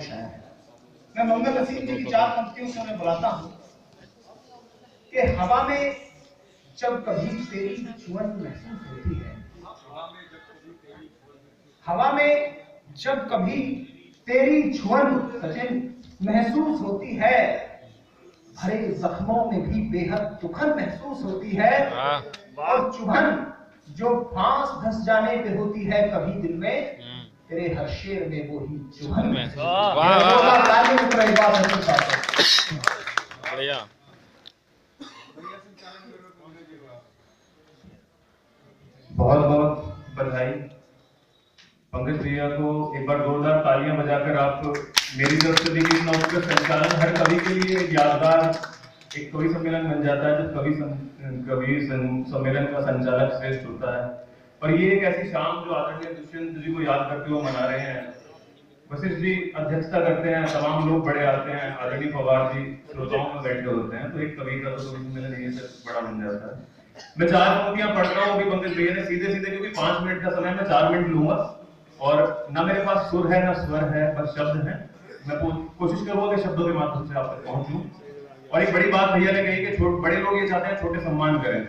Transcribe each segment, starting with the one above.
शायर है। मैं मोहम्मद नसीम जी की 4 पंक्तियों से उन्हें बुलाता हूं कि हवा में जब कभी तेरी चुअन महसूस होती है, हवा में जब कभी तेरी छुअन सचिन महसूस होती है, भरे जख्मों में भी बेहद दुखन महसूस होती है, और चुभन जो फांस धस जाने पे होती है कभी दिल में, तेरे हर शेर में वो ही चुभन महसूस बढ़िया। बहुत बहुत बधाई पंकज भैया को। एक बार जोरदार तालियां बजाकर आप मेरी तरफ से देखिए। इतना उत्कृष्ट संचालन हर कवि के लिए एक यादगार एक कवि सम्मेलन बन जाता है जब कवि सम्मेलन का संचालक श्रेष्ठ होता है। और ये एक ऐसी शाम जो आदरणीय दुष्यंत जी को याद करते हुए मना रहे हैं। वशिष्ठ जी अध्यक्षता करते हैं, तमाम लोग बड़े आते हैं, आदरणीय पवार जी श्रोताओं में बैठे होते हैं, तो एक कवि का तो कवि सम्मेलन ये से बड़ा बन जाता है। मैं 4 पंक्तियां पढ़ता हूँ अभी पंकज भैया ने सीधे सीधे, क्योंकि 5 मिनट का समय मैं 4 मिनट लूंगा और ना मेरे पास सुर है ना स्वर है, बस शब्द है। मैं कोशिश करूंगा कि शब्दों के माध्यम से आप तक पहुंचूं। और एक बड़ी बात भैया ने कही कि बड़े लोग ये चाहते हैं छोटे सम्मान करें।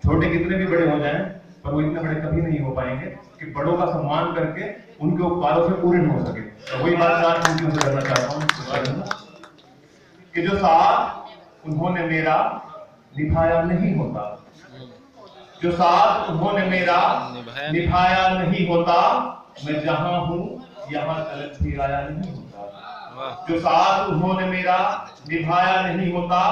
छोटे कितने भी बड़े हो जाएं पर वो इतने बड़े कभी नहीं हो पाएंगे कि बड़ों का सम्मान करके उनके उपकारों से पूर्ण हो सके। तो वही बात 4 पंक्तियों से करना चाहता हूँ कि जो साथ उन्होंने मेरा निभाया नहीं होता, जो साथ उन्होंने मेरा निभाया नहीं होता, मैं जहां हूं यहां तलक भी आया नहीं होता। जो साथ उन्होंने मेरा निभाया नहीं होता,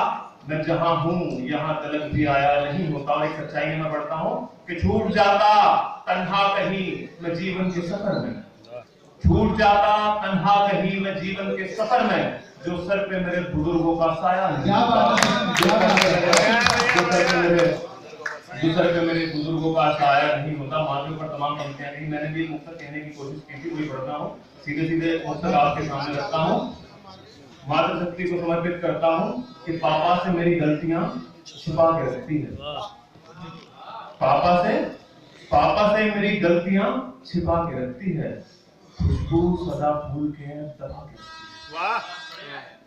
मैं जहां हूं यहां तलक भी आया नहीं होता। और एक सच्चाई में पढ़ता हूं कि छूट जाता तन्हा कहीं मैं जीवन के सफर में, छूट जाता तन्हा कहीं मैं जीवन के सफर में, जो सर पे मेरे बुजुर्गों का साया नहीं होता, जो सर पे मेरे बुजुर्गों का साया नहीं होता। माथे पर तमाम पंक्तियां नहीं, मैंने भी मुक्तक कहने की कोशिश की थी, वही पढ़ता हूँ। सीधे सीधे मुक्तक आपके सामने रखता हूँ। मातृशक्ति को समर्पित करता हूँ कि पापा से मेरी गलतियां छिपा के रखती है, पापा से मेरी गलतियां छिपा के रखती है, खुशबू सदा फूल के दबा के। वाह।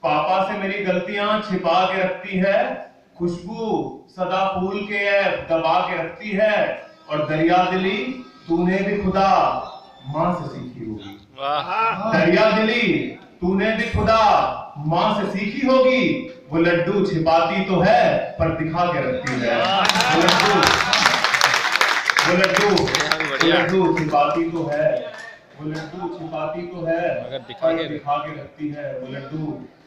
पापा से मेरी गलतियां छिपा के रखती है, खुशबू सदा फूल के दबा के रखती है, और दरिया दिली तूने भी खुदा माँ से सीखी होगी। दरिया दिली तूने भी खुदा माँ से सीखी होगी, वो लड्डू छिपाती तो है पर दिखा के रखती है। वो लड्डू छिपाती तो है, वो लड्डू छिपाती तो है पर दिखा के रखती है। वो लड्डू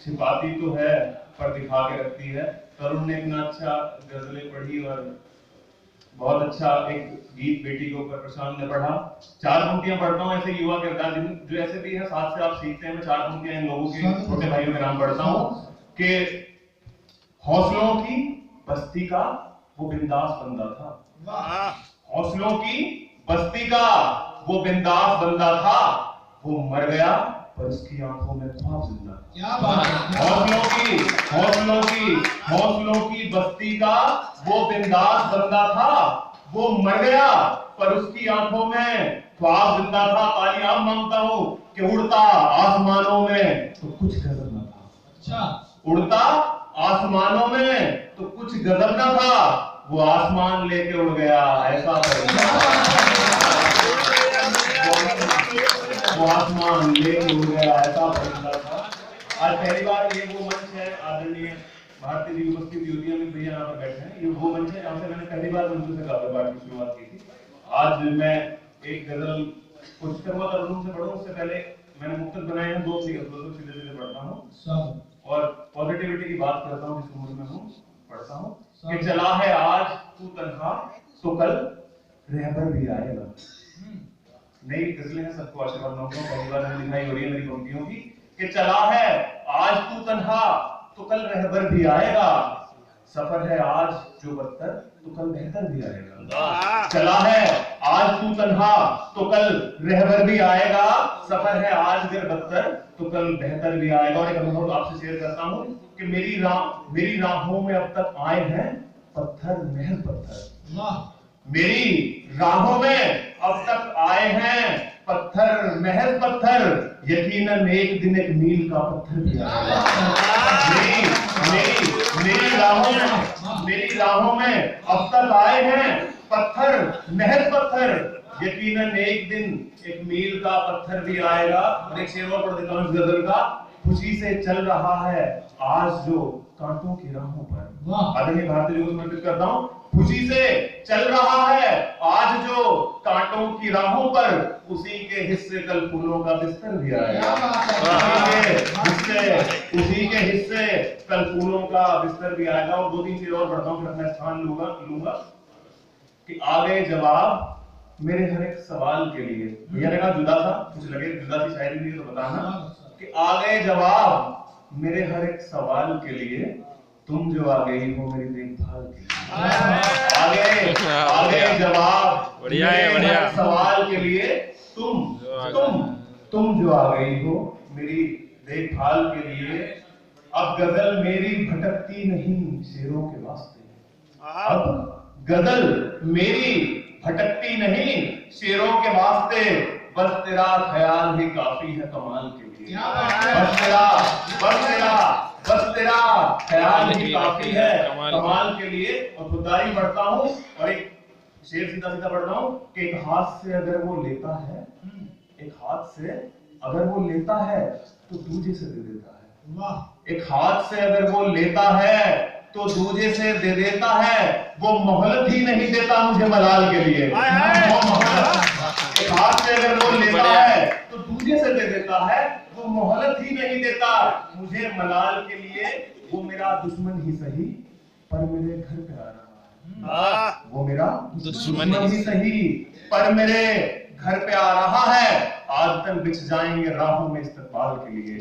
छिपाती तो है पर दिखा के रखती है। तरुण ने इतना अच्छा गजलें पढ़ी और बहुत अच्छा एक गीत बेटी के ऊपर प्रशांत ने पढ़ा। 4 पंक्तियां पढ़ता हूँ ऐसे युवा किरदार जो ऐसे भी है, साथ से आप सीखते हैं। मैं 4 पंक्तियां इन लोगों के छोटे भाइयों के नाम पढ़ता हूँ कि हौसलों की बस्ती का वो बिंदास बंदा था, हौसलों की बस्ती का वो बिंदास बंदा था, वो मर गया पर उसकी आंखों में ख्वाब जिंदा। क्या बात है। हौसलों की बस्ती का वो बिंदास बंदा था, वो मर गया पर उसकी आंखों में ख्वाब जिंदा था। तालियां मांगता हूं कि उड़ता आसमानों में तो कुछ गजब न था। अच्छा, उड़ता आसमानों में तो कुछ गजब न था, वो आसमान लेके उड़ गया ऐसा वो आसमान लेके उड़ गया ऐसा परिंदा था। आज पहली बार ये वो मंच है, आदरणीय भारती जी उपस्थित युवतियां भी भैया यहाँ पर बैठे हैं, ये वो मंच है जहाँ से मैंने पहली बार मंचू से काव्य पाठ की शुरुआत की थी। आज मैं एक गजल कोशिश करूंगा तरुण से पढ़ूं, उससे पहले मैंने मुक्तक बनाए हैं 2 गजलों सीधे सीधे पढ़ता हूँ और पॉजिटिविटी की बात करता हूँ। जिस उम्र में हूँ पढ़ता हूँ कि चला है आज तू तन्हा तो कल रहबर भी आएगा। नई गजलें हैं, सबको आशीर्वाद मांगता हूँ, पहली बार लिखाई हो रही है मेरी पंक्तियों की कि चला है आज तू तन्हा तो कल रहबर भी आएगा, सफर है आज जो बदतर तो कल बेहतर भी आएगा। चला है आज तू तन्हा तो कल रहबर भी आएगा, सफर है आज अगर बदतर तो कल बेहतर भी आएगा। और एक अनुभव आपसे शेयर करता हूँ कि मेरी राहों में अब तक आए हैं पत्थर महल पत्थर। मेरी राहों में अब तक आए हैं पत्थर, महज पत्थर, यकीनन एक दिन एक मील का पत्थर भी आएगा। मेरी राहों में अब तक आए हैं पत्थर, महज पत्थर, यकीनन एक दिन एक मील का पत्थर भी आएगा। और एक शेर और पढ़ देता हूं इस गजल का। खुशी से चल रहा है आज जो कांटों की राहों पर। आदरणीय भारतीय को समर्पित करता हूं। खुशी से चल रहा है आज जो कांटों की राहों पर, उसी के हिस्से कल फूलों का बिस्तर भी आएगा। उसी के हिस्से कल फूलों का बिस्तर भी आएगा। और दो तीन चीज और पढ़ता हूं, फिर अपना स्थान लूंगा कि आ गए जवाब मेरे हर एक सवाल के लिए। भैया ने कहा जुदा सा, कुछ लगे जुदा सी शायरी भी तो बताना कि आ गए जवाब मेरे हर एक सवाल के लिए, तुम जो आ गई हो मेरी देखभाल के लिए। आ गए जवाब बढ़िया है, मेरे बढ़िया। हर सवाल के लिए, तुम जो आ गई हो मेरी देखभाल के लिए। अब गजल मेरी भटकती नहीं शेरों के वास्ते। अब गजल मेरी भटकती नहीं शेरों के वास्ते, बस तेरा ख्याल ही काफी है कमाल के लिए। बस तेरा ख्याल ही काफी है कमाल के लिए। और खुददारी पढ़ता हूँ और एक शेर सीधा सीधा पढ़ता हूँ कि एक हाथ से अगर वो लेता है, एक हाथ से अगर वो लेता है तो दूजे से दे देता है। एक हाथ से अगर वो लेता है तो दूजे से दे देता है। वो मोहलत ही नहीं देता मुझे मलाल के लिए। वो मोहलत, एक हाथ से अगर वो लेता है तो दूजे से दे देता है। वो मोहलत ही नहीं देता मुझे मलाल के लिए। वो मेरा दुश्मन ही सही पर मेरे घर पे आ रहा है। वो मेरा दुश्मन ही सही पर मेरे घर पे आ रहा है। आज तक बिछ जाएंगे राहों में इस्तकबाल के लिए।